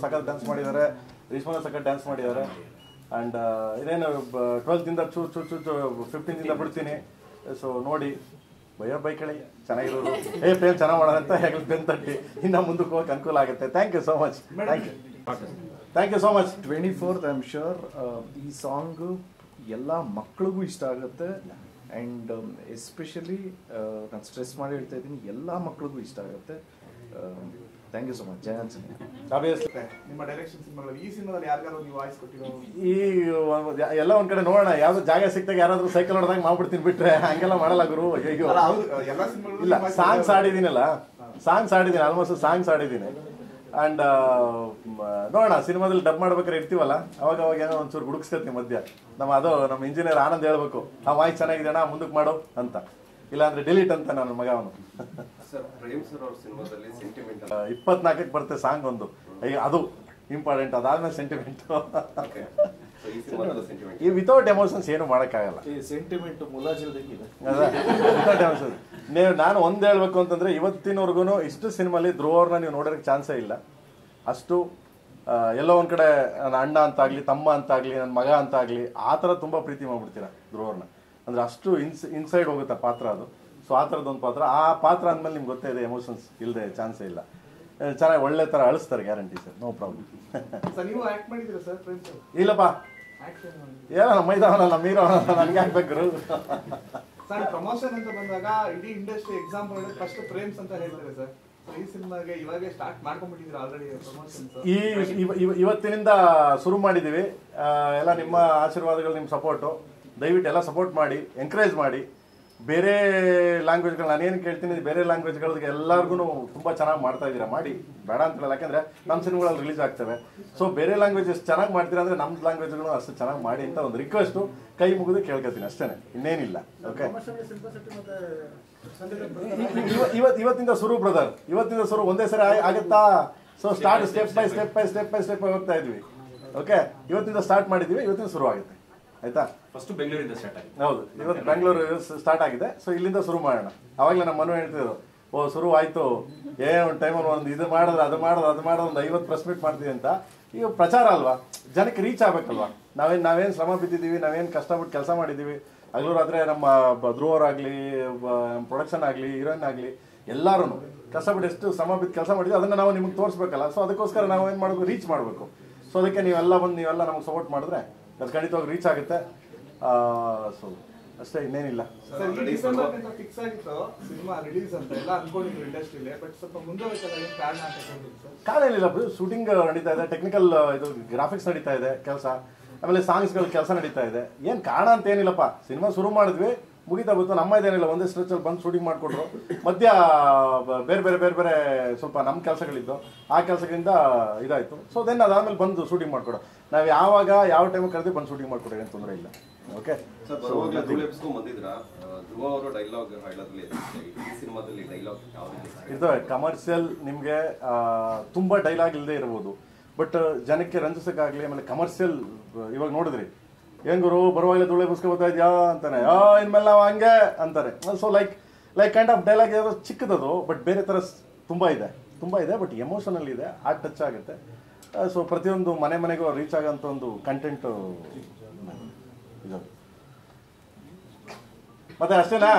ಸಖತ್ ಡ್ಯಾನ್ಸ್ ಮಾಡಿದ್ದಾರೆ, ರೇಷ್ಮಾ ಸಖತ್ ಡ್ಯಾನ್ಸ್ ಮಾಡಿದ್ದಾರೆ. ಆ್ಯಂಡ್ ಇದೇನು 12th ಚೂ ಚೂ ಚೂ 15th ಬಿಡ್ತೀನಿ. ಸೊ ನೋಡಿ ಬೈಕಳಿ ಚೆನ್ನಾಗಿರೋದು ಪ್ರೇಮ್ ಚೆನ್ನಾಗಿ ಮಾಡೋದಂತ ಹೇಗೆ ಬೆನ್ ತಟ್ಟಿ ಇನ್ನು ಮುಂದಕ್ಕೆ ಹೋಗಕ್ಕೆ ಅನುಕೂಲ ಆಗುತ್ತೆ. Thank you so much. Thank you so much. 24th I am sure ಈ ಸಾಂಗು ಎಲ್ಲ ಮಕ್ಕಳಿಗೂ ಇಷ್ಟ ಆಗುತ್ತೆ. ಆ್ಯಂಡ್ ಎಸ್ಪೆಷಲಿ ನಾನು ಸ್ಟ್ರೆಸ್ ಮಾಡಿ ಹೇಳ್ತಾ ಇದ್ದೀನಿ, ಎಲ್ಲ ಮಕ್ಕಳಿಗೂ ಇಷ್ಟ ಆಗುತ್ತೆ. Thank you so much. ಜಯ ಆಂಜನೇಯ. ನಿಮ್ಮ ಡೈರೆಕ್ಷನ್ ಸಿನಿಮಾಗಳಲ್ಲಿ ಈ ಸಿನಿಮಾದಲ್ಲಿ ಯಾರಿಗಾರು ನೀವು ವಾಯ್ಸ್ ಕೊಟ್ಟಿರೋ? ಈ ಎಲ್ಲ ಒಂದ್ ಕಡೆ ನೋಡೋಣ, ಯಾವ್ದು ಜಾಗ ಸಿಕ್ತಾಗ ಯಾರಾದ್ರೂ ಸೈಕಲ್ ಹೊಡೆದಾಗ ಮಾಡ್ಬಿಡ್ತೀನಿ, ಬಿಟ್ರೆ ಹಂಗೆಲ್ಲ ಮಾಡಲ್ಲ ಗುರು. ಅಯ್ಯೋ ಇಲ್ಲ, ಸಾಂಗ್ಸ್ ಆಡಿದ್ದೀನಲ್ಲ, ಆಲ್ಮೋಸ್ಟ್ ಸಾಂಗ್ಸ್ ಆಡಿದ್ದೀನಿ. ಆ್ಯಂಡ್ ನೋಡೋಣ, ಸಿನಿಮಾದಲ್ಲಿ ಡಬ್ ಮಾಡ್ಬೇಕಾದ್ರೆ ಇರ್ತೀವಲ್ಲ, ಅವಾಗ ಏನೋ ಒಂಚೂರು ಹುಡುಕ್ಸ್ಕೊತೀನಿ ಮಧ್ಯ. ನಮ್ಮ ಇಂಜಿನಿಯರ್ ಆನಂದ್ ಹೇಳ್ಬೇಕು, ಆ ವಾಯ್ಸ್ ಚೆನ್ನಾಗಿದೆ ಅಣ್ಣ ಮುಂದಕ್ಕೆ ಮಾಡು ಅಂತ, ಇಲ್ಲಾಂದ್ರೆ ಡಿಲೀಟ್ ಅಂತ ನನ್ನ ಮಗ ಅವನು. 24ಕ್ಕೆ ಬರುತ್ತೆ ಸಾಂಗ್ ಒಂದು, ಅದು ಇಂಪಾರ್ಟೆಂಟ್. ಅದಾದ್ಮೇಲೆ ಸೆಂಟಿಮೆಂಟ್. ಈ ವಿತೌಟ್ ಎಮೋಷನ್ಸ್ ಏನು ಮಾಡೋಕ್ಕಾಗಲ್ಲ. Sentiment without emotions. ನಾನು ಒಂದು ಹೇಳ್ಬೇಕು ಅಂತಂದ್ರೆ, ಇವತ್ತಿನವರೆಗೂ ಇಷ್ಟು ಸಿನಿಮಾಲಿ ಧ್ರುವ ಅವ್ರನ್ನ ನೀವು ನೋಡೋಕ್ಕೆ ಚಾನ್ಸೇ ಇಲ್ಲ. ಅಷ್ಟು ಎಲ್ಲೋ ಒಂದ್ ಕಡೆ ನನ್ನ ಅಣ್ಣ ಅಂತಾಗ್ಲಿ, ತಮ್ಮ ಅಂತಾಗ್ಲಿ, ನನ್ನ ಮಗ ಅಂತಾಗ್ಲಿ, ಆ ಥರ ತುಂಬ ಪ್ರೀತಿ ಮಾಡ್ಬಿಡ್ತೀರಾ ಧ್ರುವ ಅವ್ರನ್ನ. ಅಂದ್ರೆ ಅಷ್ಟು ಇನ್ಸೈಡ್ ಹೋಗುತ್ತೆ ಪಾತ್ರ ಅದು. ಸೊ ಆ ಥರದ್ದೊಂದು ಪಾತ್ರ. ಆ ಪಾತ್ರ ಅಂದಮೇಲೆ ನಿಮ್ಗೆ ಗೊತ್ತೇ ಇದೆ, ಎಮೋಷನ್ಸ್ ಇಲ್ಲದೆ ಚಾನ್ಸೇ ಇಲ್ಲ. ಚೆನ್ನಾಗಿ ಒಳ್ಳೆ ಥರ ಅಳಿಸ್ತಾರೆ, ಗ್ಯಾರಂಟಿ ಸರ್, ನೋ ಪ್ರಾಬ್ಲಮ್. ಇಲ್ಲಪ್ಪ, ಏನೋ ನಮ್ಮ ಮೈದಾನ ನಮ್ಮ ಹೀರೋ ನನ್ಗೆ ಹಾಕ್ಬೇಕು. ಸರ್ ಪ್ರಮೋಷನ್ ಅಂತ ಬಂದಾಗ ಇಡೀ ಇಂಡಸ್ಟ್ರಿ ಎಕ್ಸಾಂಪಲ್ ಫಸ್ಟ್ ಪ್ರೇಮ್ಸ್ ಅಂತ ಹೇಳ್ತಾರೆ ಸರ್. ಈ ಸಿನಿಮಾಗೆ ಇವಾಗೆ ಸ್ಟಾರ್ಟ್ ಮಾಡ್ಕೊಂಡ್ಬಿಟ್ಟಿದ್ರು ಆಲ್ರೆಡಿ ಪ್ರಮೋಷನ್. ಇವತ್ತಿನಿಂದ ಶುರು ಮಾಡಿದ್ದೀವಿ. ಎಲ್ಲ ನಿಮ್ಮ ಆಶೀರ್ವಾದಗಳು, ನಿಮ್ಮ ಸಪೋರ್ಟು, ದಯವಿಟ್ಟು ಎಲ್ಲ ಸಪೋರ್ಟ್ ಮಾಡಿ, ಎಂಕರೇಜ್ ಮಾಡಿ. ಬೇರೆ ಲ್ಯಾಂಗ್ವೇಜ್ಗಳು ನಾನೇನು ಕೇಳ್ತೀನಿ, ಬೇರೆ ಲ್ಯಾಂಗ್ವೇಜ್ಗಳಿಗೆ ಎಲ್ಲರಿಗೂ ತುಂಬ ಚೆನ್ನಾಗಿ ಮಾಡ್ತಾ ಇದ್ದೀರಾ, ಮಾಡಿ, ಬೇಡ ಅಂತ ಹೇಳಲ್ಲ. ಯಾಕೆಂದರೆ ನಮ್ಮ ಸಿನಿಮಾಗಳಲ್ಲಿ ರಿಲೀಸ್ ಆಗ್ತವೆ. ಸೊ ಬೇರೆ ಲ್ಯಾಂಗ್ವೇಜ್ ಎಷ್ಟು ಚೆನ್ನಾಗಿ ಮಾಡ್ತೀರಾ ಅಂದರೆ ನಮ್ಮ ಲ್ಯಾಂಗ್ವೇಜ್ಗಳು ಅಷ್ಟು ಚೆನ್ನಾಗಿ ಮಾಡಿ ಅಂತ ಒಂದು ರಿಕ್ವೆಸ್ಟು ಕೈ ಮುಗಿದು ಕೇಳ್ಕೊತೀನಿ, ಅಷ್ಟೇ, ಇನ್ನೇನಿಲ್ಲ. ಓಕೆ, ಇವತ್ತಿಂದ ಶುರು ಬ್ರದರ್, ಇವತ್ತಿಂದ ಶುರು. ಒಂದೇ ಸರಿ ಆಗುತ್ತಾ? So start step by step ಹೋಗ್ತಾ ಇದ್ವಿ. ಓಕೆ, ಇವತ್ತಿಂದ ಸ್ಟಾರ್ಟ್ ಮಾಡಿದ್ದೀವಿ, ಇವತ್ತಿಂದ ಶುರು ಆಗುತ್ತೆ. ಆಯ್ತಾ? ಫಸ್ಟ್ ಬೆಂಗಳೂರಿಂದ ಸ್ಟಾರ್ಟ್ ಆಗಿದೆ. ಹೌದು, ಇವತ್ತು ಬೆಂಗಳೂರು ಸ್ಟಾರ್ಟ್ ಆಗಿದೆ. ಸೊ ಇಲ್ಲಿಂದ ಶುರು ಮಾಡೋಣ. ಅವಾಗಲೇ ನಮ್ಮ ಮನು ಹೇಳ್ತಿದ್ರು, ಶುರು ಆಯ್ತು, ಒಂದು ಟೈಮಲ್ಲಿ ಒಂದು ಇದು ಮಾಡಿದ್ರೆ ಅದು ಮಾಡೋದು ಒಂದು 50 ಪ್ರೆಸ್ ಮೀಟ್ ಮಾಡ್ತೀವಿ ಅಂತ. ಈಗ ಪ್ರಚಾರ ಅಲ್ವಾ, ಜನಕ್ಕೆ ರೀಚ್ ಆಗ್ಬೇಕಲ್ವಾ. ನಾವೇನು ಶ್ರಮ ಬಿದ್ದಿದ್ದೀವಿ, ನಾವೇನು ಕಷ್ಟಪಟ್ಟು ಕೆಲಸ ಮಾಡಿದ್ದೀವಿ. ಹಗಲು ರಾತ್ರಿ ನಮ್ಮ ಧ್ರುವರಾಗಲಿ, ಪ್ರೊಡಕ್ಷನ್ ಆಗಲಿ, ಹೀರೋಯಿನ್ ಆಗಲಿ, ಎಲ್ಲರೂ ಕಷ್ಟಪಟ್ಟು ಎಷ್ಟು ಶ್ರಮ ಬಿದ್ದು ಕೆಲಸ ಮಾಡಿದ್ವಿ, ಅದನ್ನು ನಾವು ನಿಮ್ಗೆ ತೋರಿಸ್ಬೇಕಲ್ಲ. ಸೊ ಅದಕ್ಕೋಸ್ಕರ ನಾವು ಏನು ಮಾಡಬೇಕು, ರೀಚ್ ಮಾಡಬೇಕು. ಸೊ ಅದಕ್ಕೆ ನೀವೆಲ್ಲ ನಮಗೆ ಸಪೋರ್ಟ್ ಮಾಡಿದ್ರೆ ಅದು ಖಂಡಿತವಾಗಿ ರೀಚ್ ಆಗುತ್ತೆ. ಸೊ ಅಷ್ಟೇ, ಇನ್ನೇನಿಲ್ಲ. ಫಿಕ್ಸ್ ಆಗಿತ್ತು ಸಿನಿಮಾ ರಿಲೀಸ್ ಅಂತ ಎಲ್ಲ ಅನ್ಕೊಂಡಿದ್ರು ಇಂಡಸ್ಟ್ರಿಲಿ, ಬಟ್ ಸ್ವಲ್ಪ ಮುಂದೆ ಕಾರಣ ಏನಿಲ್ಲ, ಶೂಟಿಂಗ್ ನಡೀತಾ ಇದೆ, ಟೆಕ್ನಿಕಲ್ ಇದು ಗ್ರಾಫಿಕ್ಸ್ ನಡೀತಾ ಇದೆ ಕೆಲಸ, ಆಮೇಲೆ ಸಾಂಗ್ಸ್ಗಳ ಕೆಲಸ ನಡೀತಾ ಇದೆ. ಏನು ಕಾರಣ ಅಂತ ಏನಿಲ್ಲಪ್ಪ, ಸಿನಿಮಾ ಶುರು ಮಾಡಿದ್ವಿ, ಮುಗಿತಾ ಬಂತು. ನಮ್ಮದೇನಿಲ್ಲ, ಒಂದೇ ಸ್ಟ್ರೆಚಲ್ಲಿ ಬಂದು ಶೂಟಿಂಗ್ ಮಾಡಿಕೊಟ್ರು. ಮಧ್ಯ ಬೇರೆ ಸ್ವಲ್ಪ ನಮ್ಮ ಕೆಲಸಗಳಿದ್ದು, ಆ ಕೆಲಸಗಳಿಂದ ಇದಾಯಿತು. ಸೊ ದೆನ್ ಅದಾದ್ಮೇಲೆ ಬಂದು ಶೂಟಿಂಗ್ ಮಾಡಿಕೊಡೋ. ನಾವು ಯಾವ ಟೈಮಿಗೆ ಕರೆದು ಬಂದು ಶೂಟಿಂಗ್ ಮಾಡಿಕೊಡೋ, ಏನು ತೊಂದರೆ ಇಲ್ಲ. ಓಕೆ, ಇರ್ತವೆ ಕಮರ್ಷಿಯಲ್. ನಿಮಗೆ ತುಂಬ ಡೈಲಾಗ್ ಇಲ್ಲದೆ ಇರ್ಬೋದು, ಬಟ್ ಜನಕ್ಕೆ ರಂಜಿಸಕ್ಕಾಗಲಿ. ಆಮೇಲೆ ಕಮರ್ಷಿಯಲ್ ಇವಾಗ ನೋಡಿದ್ರಿ, ಏನ್ ಗುರು ಬರುವಾಗಲೇ ಧೂಳೆ ಬುಸ್ಕೊಳ್ತಾ ಇದೆಯಾ ಅಂತಾನೆ, ಇನ್ಮೇಲೆ ನಾವು ಹಂಗೆ ಅಂತಾರೆ. So like kind of dialogue ಯಾರು ಚಿಕ್ಕದದು, ಬಟ್ ಬೇರೆ ಥರ ತುಂಬ ಇದೆ, ಬಟ್ ಎಮೋಷನಲ್ ಇದೆ, ಆ ಟಚ್ ಆಗುತ್ತೆ. ಸೊ ಪ್ರತಿಯೊಂದು ಮನೆಗೂ ರೀಚ್ ಆಗೋಂಥ ಒಂದು ಕಂಟೆಂಟು ಇದು. ಮತ್ತೆ ಅಷ್ಟೇನಾ?